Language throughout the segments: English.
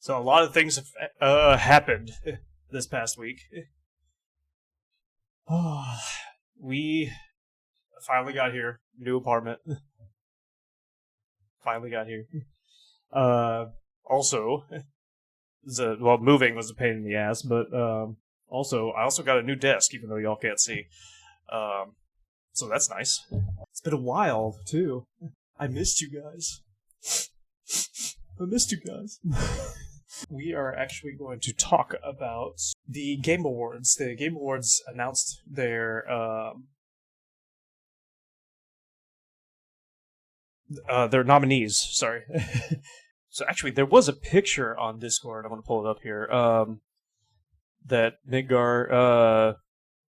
So a lot of things have happened this past week. We finally got here. New apartment. Finally got here. Also, moving was a pain in the ass, but I also got a new desk, even though y'all can't see. So that's nice. It's been a while, too. I missed you guys. We are actually going to talk about the Game Awards. The Game Awards announced their nominees. Sorry. So actually, there was a picture on Discord. I'm going to pull it up here. That Midgar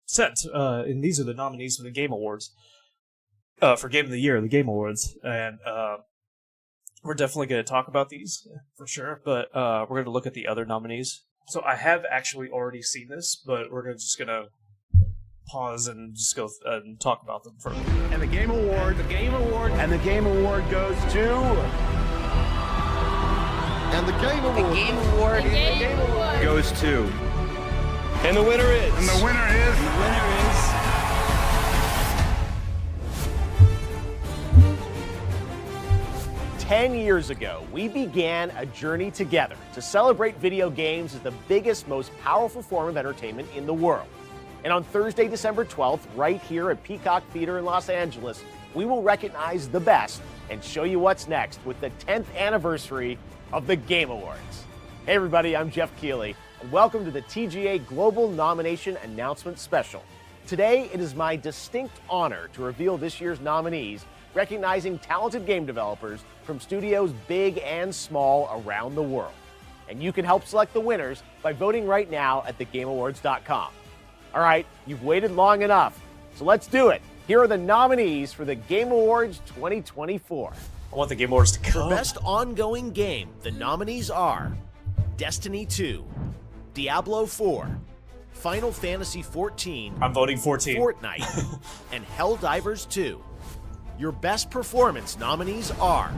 sent, and these are the nominees for the Game Awards. For Game of the Year, the Game Awards, and we're definitely going to talk about these for sure. But we're going to look at the other nominees. So I have actually already seen this, but we're just going to pause and just go and talk about them further. And the Game Award goes to. And the Game Award. The Game Award Goes to. And the winner is. 10 years ago, we began a journey together to celebrate video games as the biggest, most powerful form of entertainment in the world. And on Thursday, December 12th, right here at Peacock Theater in Los Angeles, we will recognize the best and show you what's next with the 10th anniversary of the Game Awards. Hey everybody, I'm Jeff Keighley, and welcome to the TGA Global Nomination Announcement Special. Today, it is my distinct honor to reveal this year's nominees, recognizing talented game developers from studios big and small around the world. And you can help select the winners by voting right now at thegameawards.com. All right, you've waited long enough, so let's do it. Here are the nominees for the Game Awards 2024. I want the Game Awards to come. For Best Ongoing Game, the nominees are Destiny 2, Diablo 4, Final Fantasy XIV, I'm voting 14. Fortnite, and Helldivers 2. Your Best Performance nominees are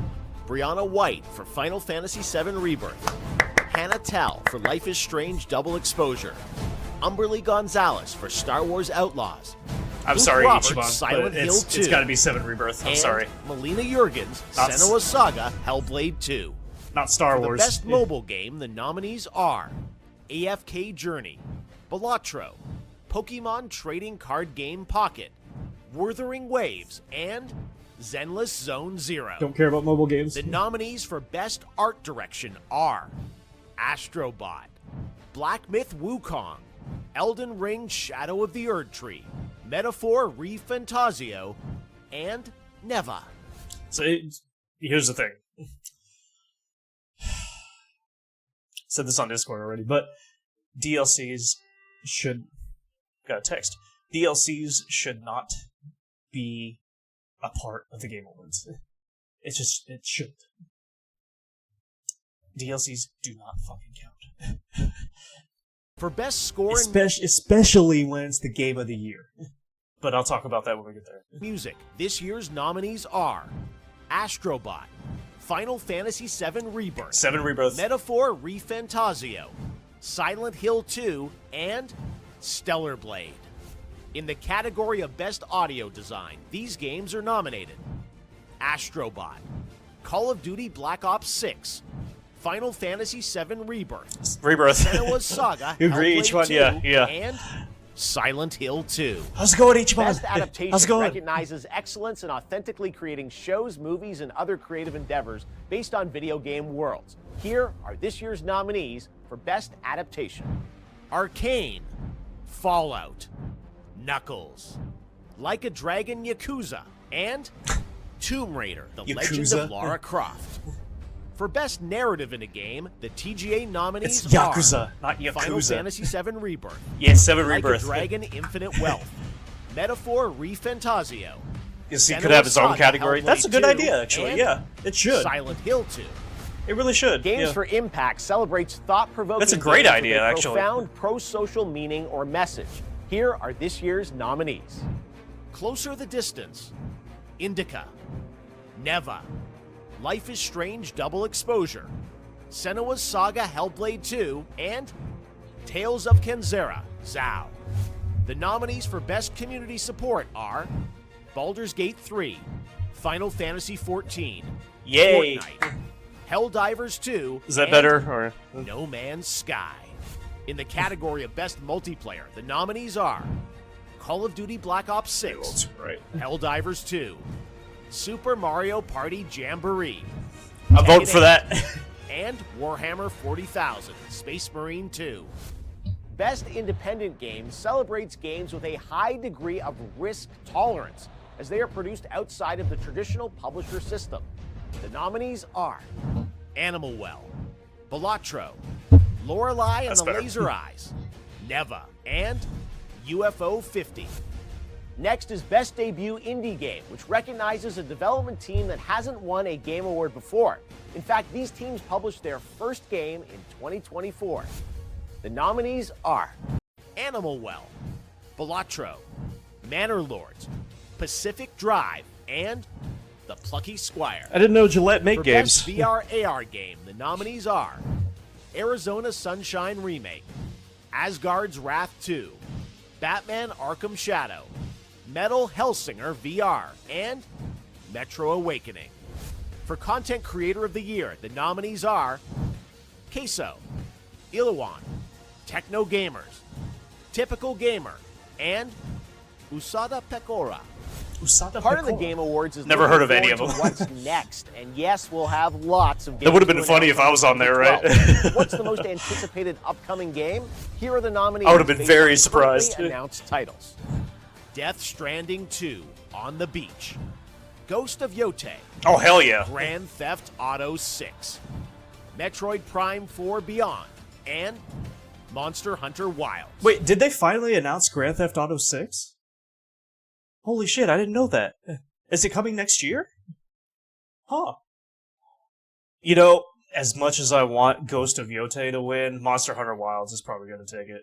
Brianna White for Final Fantasy VII Rebirth, Hannah Tell for Life is Strange Double Exposure, Umberly Gonzalez for Star Wars Outlaws, I'm Luke sorry, Roberts, Ichiban, Silent but Hill it's 2, got to be 7 Rebirth. I'm and sorry. Melina Jurgens, Not Senua's Saga Hellblade 2. Not Star For the Wars. Best Mobile Game, the nominees are AFK Journey, Balatro, Pokemon Trading Card Game Pocket, Wuthering Waves, and Zenless Zone Zero. Don't care about mobile games. The nominees for Best Art Direction are Astrobot, Black Myth Wukong, Elden Ring Shadow of the Erdtree, Metaphor ReFantazio, and Neva. So here's the thing. Said this on Discord already, but DLCs should... Got a text. DLCs should not be a part of the Game Awards. It shouldn't. DLCs do not fucking count. For Best Score in Especially when it's the Game of the Year. But I'll talk about that when we get there. Music, this year's nominees are Astrobot, Final Fantasy VII Rebirth, 7 Rebirth. Metaphor ReFantazio, Silent Hill 2, and Stellar Blade. In the category of Best Audio Design, these games are nominated: Astrobot, Call of Duty Black Ops 6, Final Fantasy VII Rebirth, Senua's Saga, You agree, Hellblade each one? 2, Yeah. and Silent Hill 2. How's it going, Ichiban? Best How's it Adaptation going? recognizes excellence in authentically creating shows, movies, and other creative endeavors based on video game worlds. Here are this year's nominees for Best Adaptation: Arcane, Fallout, Knuckles, Like a Dragon Yakuza, and Tomb Raider, The Legend Yakuza? of Lara Croft. For Best Narrative in a Game, the TGA nominees It's Yakuza, are not Yakuza. Final Fantasy VII Rebirth, Yeah, 7 Like Rebirth. a Dragon Infinite Wealth, Metaphor ReFantazio, Yes, he Senua's could have his own Saga, category. Hellblade That's a good 2, idea, actually. and Yeah, it should. Silent Hill 2. It really should. Games yeah. for Impact celebrates thought-provoking That's a great games idea, with a actually. profound pro-social meaning or message. Here are this year's nominees: Closer the Distance, Indica, Neva, Life is Strange Double Exposure, Senua's Saga Hellblade 2, and Tales of Kenzera, Zao. The nominees for Best Community Support are Baldur's Gate 3, Final Fantasy XIV, Yay! Fortnite, Helldivers 2, Is that and better? Or No Man's Sky. In the category of Best Multiplayer, the nominees are Call of Duty Black Ops 6, right? Helldivers 2, Super Mario Party Jamboree, I vote for that. and Warhammer 40,000, Space Marine 2. Best Independent Game celebrates games with a high degree of risk tolerance, as they are produced outside of the traditional publisher system. The nominees are Animal Well, Balatro, Lorelei and That's the better. Laser Eyes, Neva, and UFO 50. Next is Best Debut Indie Game, which recognizes a development team that hasn't won a Game Award before. In fact, these teams published their first game in 2024. The nominees are Animal Well, Balatro, Manor Lords, Pacific Drive, and The Plucky Squire. I didn't know Gillette make For games. Best VR AR Game, the nominees are Arizona Sunshine Remake, Asgard's Wrath 2, Batman Arkham Shadow, Metal Hellsinger VR, and Metro Awakening. For Content Creator of the Year, the nominees are Queso, Iluwan, Techno Gamers, Typical Gamer, and Usada Pecora. Part of the Game Awards is Never looking heard of any forward of to them. What's next, and yes, we'll have lots of games. That would have to been funny announce if I was on there, right? 2012. What's the most anticipated upcoming game? Here are the nominees. I would have been based very on surprised. currently announced titles: Death Stranding 2, On the Beach, Ghost of Yote, Oh hell yeah! Grand Theft Auto 6, Metroid Prime 4 Beyond, and Monster Hunter Wilds. Wait, did they finally announce Grand Theft Auto 6? Holy shit, I didn't know that. Is it coming next year? Huh. You know, as much as I want Ghost of Yote to win, Monster Hunter Wilds is probably going to take it.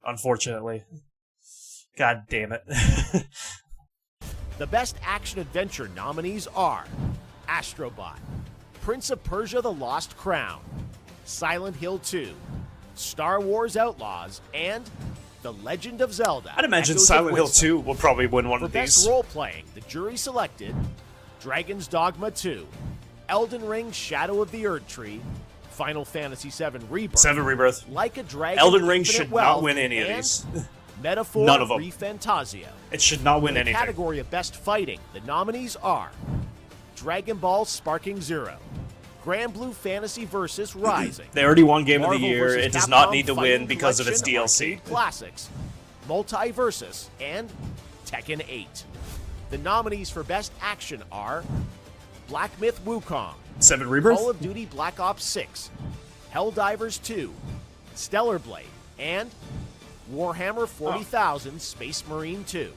Unfortunately. God damn it. The Best Action Adventure nominees are Astrobot, Prince of Persia: The Lost Crown, Silent Hill 2, Star Wars Outlaws, and The Legend of Zelda. I'd imagine Echoes of Silent Hill Wisdom. 2 will probably win one For of Best these. Role-Playing, the jury selected Dragon's Dogma 2, Elden Ring: Shadow of the Erdtree, Final Fantasy VII Rebirth, 7 Rebirth. Like a Dragon, Elden Ring Infinite should not Wealth, win any of and these. Metaphor None of them. Refantasio. It should not win In the anything. category of Best Fighting, the nominees are Dragon Ball Sparking Zero, Grand Blue Fantasy vs. Rising, They already won Game of Marvel the Year. vs. It does Capcom not need to Fighting win because of its Collection DLC. Arcade Classics, Multiversus, and Tekken 8. The nominees for Best Action are Black Myth Wukong, 7 Rebirth? Call of Duty Black Ops 6, Helldivers 2, Stellar Blade, and Warhammer 40,000 Space Marine 2.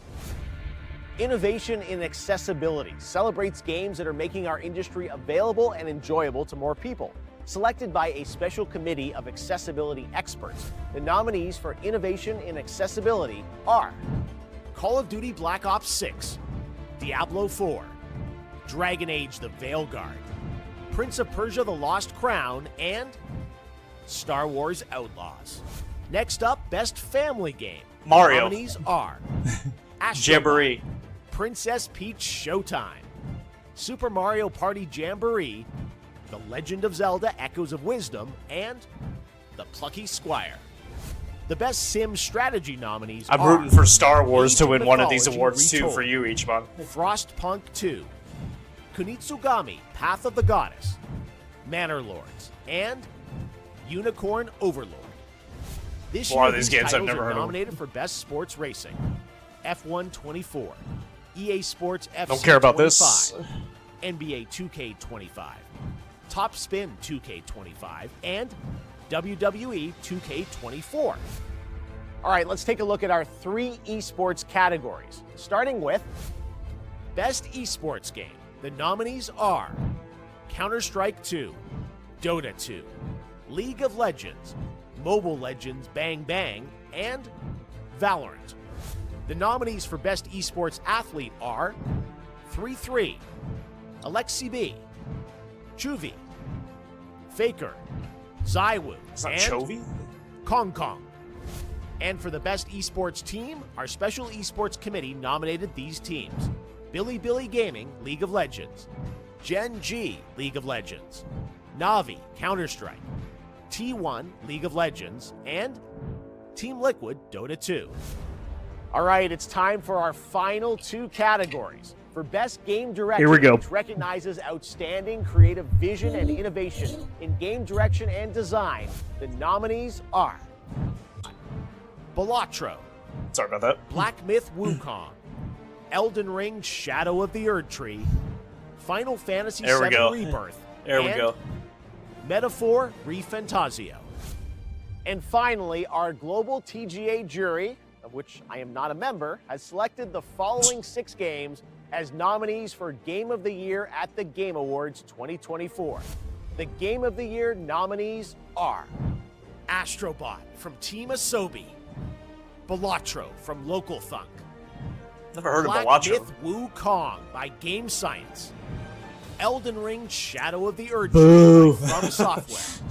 Innovation in accessibility celebrates games that are making our industry available and enjoyable to more people. Selected by a special committee of accessibility experts, the nominees for Innovation in Accessibility are Call of Duty Black Ops 6, Diablo 4, Dragon Age: The Veilguard, Prince of Persia: The Lost Crown, and Star Wars Outlaws. Next up, Best Family Game. Mario. The nominees are Astrobot, Jamboree. Princess Peach Showtime, Super Mario Party Jamboree, The Legend of Zelda: Echoes of Wisdom, and The Plucky Squire. The Best Sim Strategy nominees I'm are rooting for Star Wars Age to of win one of these Mythology awards too Retold, for you each month. Frostpunk 2, Kunitsugami: Path of the Goddess, Manor Lords, and Unicorn Overlord. This A lot year, of these games I've titles never are heard of. nominated for Best Sports Racing: F1 24, EA Sports FC Don't care about this. 25, NBA 2K25, Top Spin 2K25, and WWE 2K24. All right, let's take a look at our 3 esports categories, starting with Best Esports Game. The nominees are Counter-Strike 2, Dota 2, League of Legends, Mobile Legends Bang Bang, and Valorant. The nominees for Best Esports Athlete are 3-3, Alexi B, Chuvi, Faker, Zaiwu, It's not and Chovy? Kong Kong. And for the best esports team, our special esports committee nominated these teams: Billy Billy Gaming, League of Legends; Gen G, League of Legends; Navi, Counter-Strike; T1, League of Legends; and Team Liquid, Dota 2. All right, it's time for our final two categories. For Best Game Direction, Here we go. which recognizes outstanding creative vision and innovation in game direction and design, the nominees are Balatro, Sorry about that. Black Myth Wukong, Elden Ring Shadow of the Erdtree, Final Fantasy There we VII go. Rebirth, There we and go. Metaphor Refantasio. And finally, our global TGA jury, of which I am not a member, has selected the following 6 games as nominees for Game of the Year at the Game Awards 2024. The Game of the Year nominees are Astrobot from Team Asobi, Balatro from Local Thunk, Never heard Black of Balatro. Myth Wukong by Game Science, Elden Ring Shadow of the Erdtree Boo. from Software,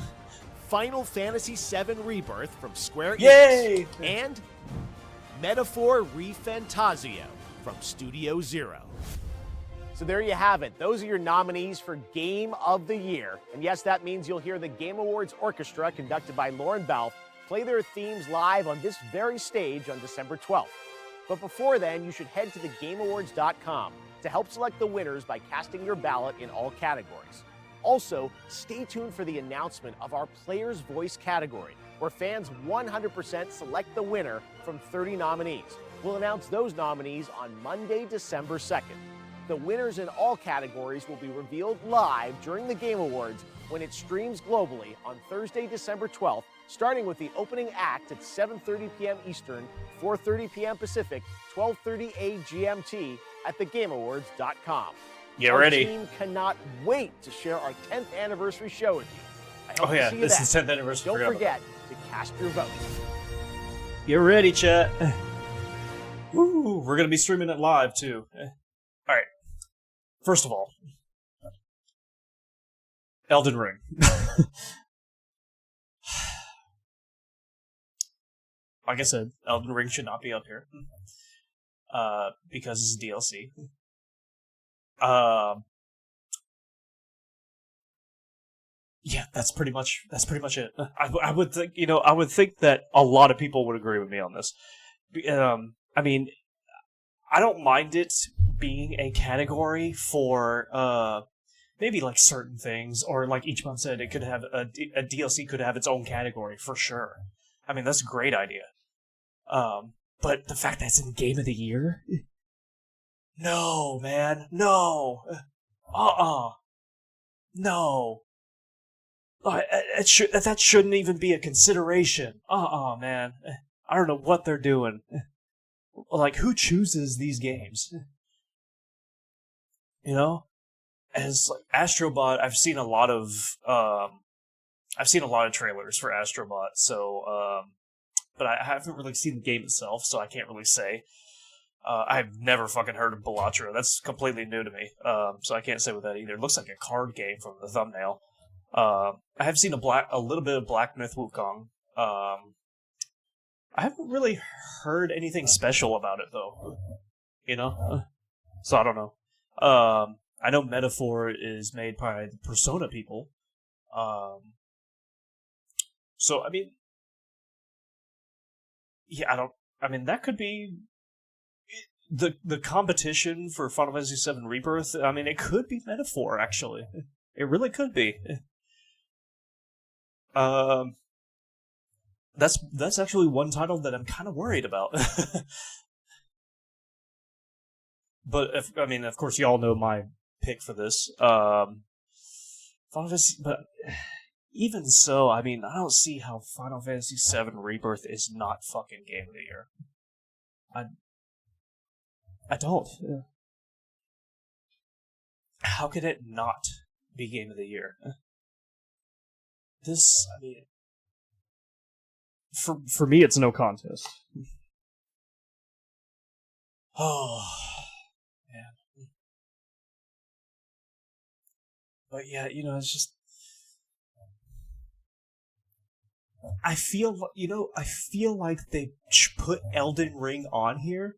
Final Fantasy VII Rebirth from Square Enix, Yay! and Metaphor Refantasio from Studio Zero. So there you have it. Those are your nominees for Game of the Year. And yes, that means you'll hear the Game Awards Orchestra, conducted by Lauren Balfe, play their themes live on this very stage on December 12th. But before then, you should head to thegameawards.com to help select the winners by casting your ballot in all categories. Also, stay tuned for the announcement of our Player's Voice category, where fans 100% select the winner from 30 nominees. We'll announce those nominees on Monday, December 2nd. The winners in all categories will be revealed live during the Game Awards when it streams globally on Thursday, December 12th, starting with the opening act at 7:30 p.m. Eastern, 4:30 p.m. Pacific, 12:30 GMT at thegameawards.com. Get Our ready. team cannot wait to share our 10th anniversary show with you. I hope Oh to yeah, see you this then. is 10th anniversary. Don't Forgot about forget to cast your vote. that. Get ready, chat. Woo, we're gonna be streaming it live too. All right. First of all, Elden Ring. Like I said, Elden Ring should not be up here because it's DLC. Yeah, that's pretty much it. I would think, I would think that a lot of people would agree with me on this. I mean, I don't mind it being a category for maybe like certain things, or like each month said, it could have a DLC could have its own category for sure. I mean, that's a great idea. But the fact that it's in Game of the Year, no, man, no, no. That shouldn't even be a consideration. Man. I don't know what they're doing. Like, who chooses these games? As like Astrobot, I've seen a lot of trailers for Astrobot, so but I haven't really seen the game itself, so I can't really say. I've never fucking heard of Balatro. That's completely new to me, so I can't say with that either. It looks like a card game from the thumbnail. I have seen a little bit of Black Myth Wukong. I haven't really heard anything special about it though. So I don't know. I know Metaphor is made by the Persona people. So I mean, yeah, that could be the competition for Final Fantasy VII Rebirth. I mean, it could be Metaphor actually. It really could be. That's actually one title that I'm kind of worried about. But of course, y'all know my pick for this. Final Fantasy, but even so, I mean, I don't see how Final Fantasy VII Rebirth is not fucking Game of the Year. I don't. How could it not be Game of the Year? This, I mean, for me, it's no contest. Oh, man. But yeah, it's just I feel like they put Elden Ring on here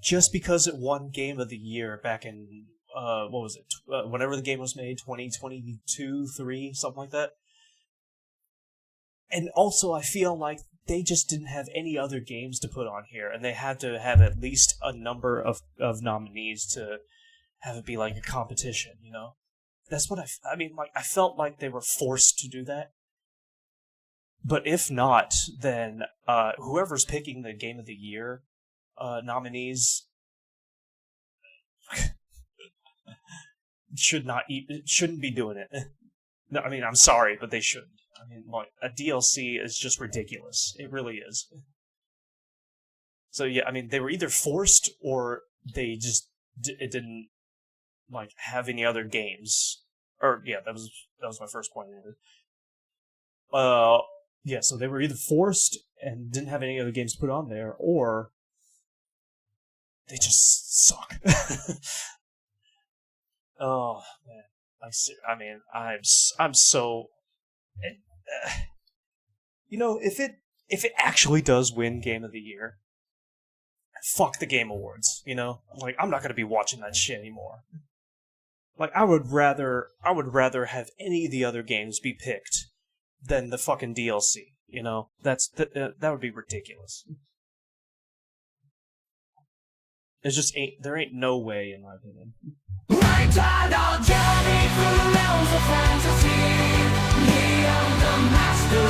just because it won Game of the Year back in what was it? Whenever the game was made, 2022, 3, something like that. And also, I feel like they just didn't have any other games to put on here, and they had to have at least a number of nominees to have it be like a competition, you know? That's what I mean, like, I felt like they were forced to do that. But if not, then whoever's picking the Game of the Year nominees shouldn't be doing it. No, I mean, I'm sorry, but they shouldn't. I mean, like, a DLC is just ridiculous. It really is. So yeah, I mean, they were either forced or they just it didn't like have any other games. Or yeah, that was my first point. Yeah, so they were either forced and didn't have any other games to put on there, or they just suck. Oh man, I'm so. You know, if it actually does win Game of the Year, fuck the Game Awards. You know, like, I'm not gonna be watching that shit anymore. Like, I would rather have any of the other games be picked than the fucking DLC. You know, that would be ridiculous. There ain't no way, in my opinion. Journey through realms of fantasy. The master